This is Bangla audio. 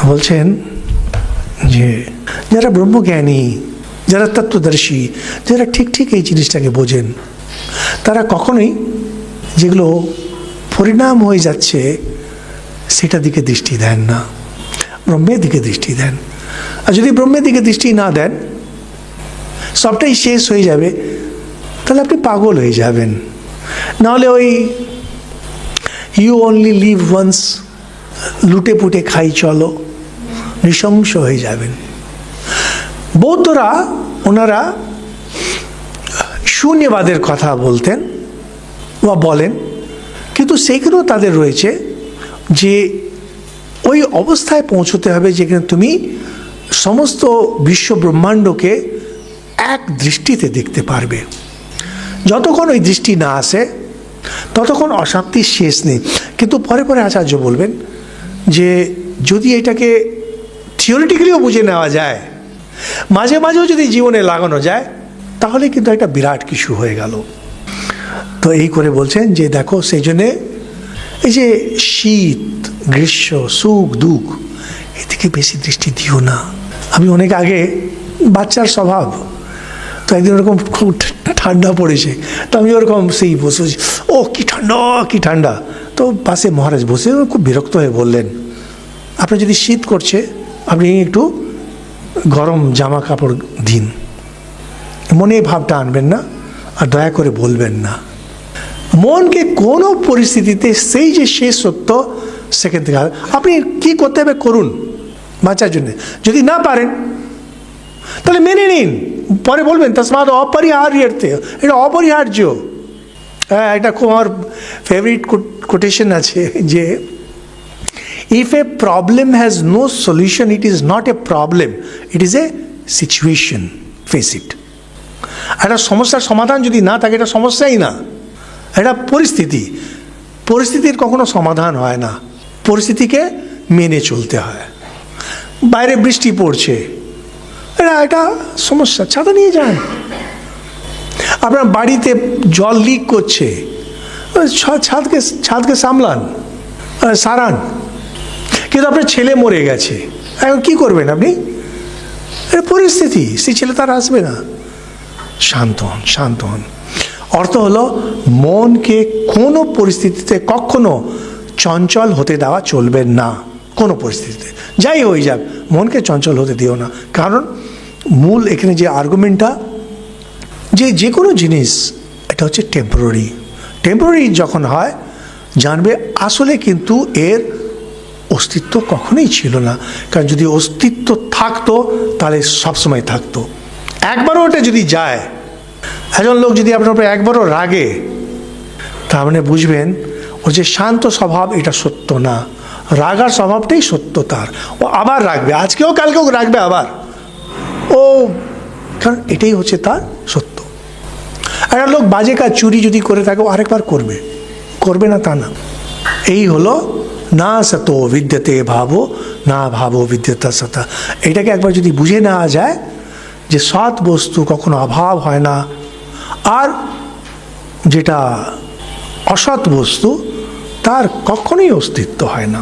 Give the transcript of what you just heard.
বলছেন যে যারা ব্রহ্মজ্ঞানী, যারা তত্ত্বদর্শী, যারা ঠিক ঠিক এই জিনিসটাকে বোঝেন, তারা কখনোই যেগুলো পরিণাম হয়ে যাচ্ছে সেটার দিকে দৃষ্টি দেন না, ব্রহ্মের দিকে দৃষ্টি দেন। আর যদি ব্রহ্মের দিকে দৃষ্টি না দেন, সবটাই শেষ হয়ে যাবে, তাহলে আপনি পাগল হয়ে যাবেন। নাহলে ওই ইউ অনলি লিভ ওয়ান্স, লুটে পুটে খাই চলো, নৃশংস হয়ে যাবেন। বৌদ্ধরা ওনারা শূন্যবাদের কথা বলতেন বা বলেন, কিন্তু সেইখানেও তাদের রয়েছে যে ওই অবস্থায় পৌঁছতে হবে যেখানে তুমি সমস্ত বিশ্ব ব্রহ্মাণ্ডকে এক দৃষ্টিতে দেখতে পারবে। যতক্ষণ ওই দৃষ্টি না আসে ততক্ষণ অশান্তির শেষ নেই। কিন্তু পরে পরে আচার্য বলবেন যে যদি এটাকে থিওরিটিক্যালিও বুঝে নেওয়া যায়, মাঝে মাঝেও যদি জীবনে লাগানো যায়, তাহলে কিন্তু একটা বিরাট কিছু হয়ে গেল। তো এই করে বলছেন যে দেখো, সেই জন্যে এই যে শীত, গ্রীষ্ম, সুখ দুঃখ, এদিকে বেশি দৃষ্টি দিও না। আমি অনেক আগে, বাচ্চার স্বভাব, তো একদিন ওরকম খুব ঠান্ডা পড়েছে, তো আমি ওরকম সেই বসে, ও কি ঠান্ডা কি ঠান্ডা। তো পাশে মহারাজ বসে খুব বিরক্ত হয়ে বললেন, আপনার যদি শীত করছে আপনি একটু গরম জামা কাপড় দিন, মনে ভাবটা আনবেন না, আর দয়া করে বলবেন না। মনকে কোনো পরিস্থিতিতে সেই যে শেষ সত্য সেখান থেকে আপনি কি করতে হবে করুন বাঁচার জন্যে। যদি না পারেন তাহলে মেনে নিন, পরে বলবেন তসমাৎ অপরিহার্য, এটা অপরিহার্য। হ্যাঁ, এটা খুব আমার ফেভারিট কোটেশন আছে যে if a problem has no solution, it is not a problem, it is a situation, face it. একটা সমস্যার সমাধান যদি না থাকে, এটা সমস্যাই না, এটা পরিস্থিতি। পরিস্থিতির কখনো সমাধান হয় না, পরিস্থিতিকে মেনে চলতে হয়। বাইরে বৃষ্টি পড়ছে, এটা সমস্যা, ছাতা নিয়ে যান। আপনার বাড়িতে জল লিক করছে, ছাদকে সামলান, সারান। কিন্তু আপনার ছেলে মরে গেছে, এখন কী করবেন আপনি? এটা পরিস্থিতি, সেই ছেলে তার আসবে না। শান্ত হন, শান্ত হন। অর্থ হলো মনকে কোনো পরিস্থিতিতে কখনো চঞ্চল হতে দেওয়া চলবে না। কোনো পরিস্থিতিতে যাই হয়ে যাক, মনকে চঞ্চল হতে দিও না। কারণ মূল এখানে যে আর্গুমেন্টটা, যে কোনো জিনিস এটা হচ্ছে টেম্পোরারি। টেম্পোরারি যখন হয়, জানবে আসলে কিন্তু এর অস্তিত্ব কখনোই ছিল না। কারণ যদি অস্তিত্ব থাকতো তাহলে সবসময় থাকতো। একবারও ওটা যদি যায়, একজন লোক যদি আপনার উপরে একবারও রাগে, তার মানে বুঝবেন ও যে শান্ত স্বভাব এটা সত্য না, রাগার স্বভাবটাই সত্য তার। ও আবার রাখবে, আজকেও কালকেও রাখবে আবার, ও কারণ এটাই হচ্ছে তার সত্য। একটা লোক বাজে কাজ, চুরি যদি করে থাকে, ও আরেকবার করবে, করবে না তা না। এই হলো না সতো বিদ্যতে ভাবো, না ভাবো বিদ্যতা সতা। এটাকে একবার যদি বুঝে নেওয়া যায় যে সৎ বস্তু কখনো অভাব হয় না, আর যেটা অসৎ বস্তু তার কখনোই অস্তিত্ব হয় না।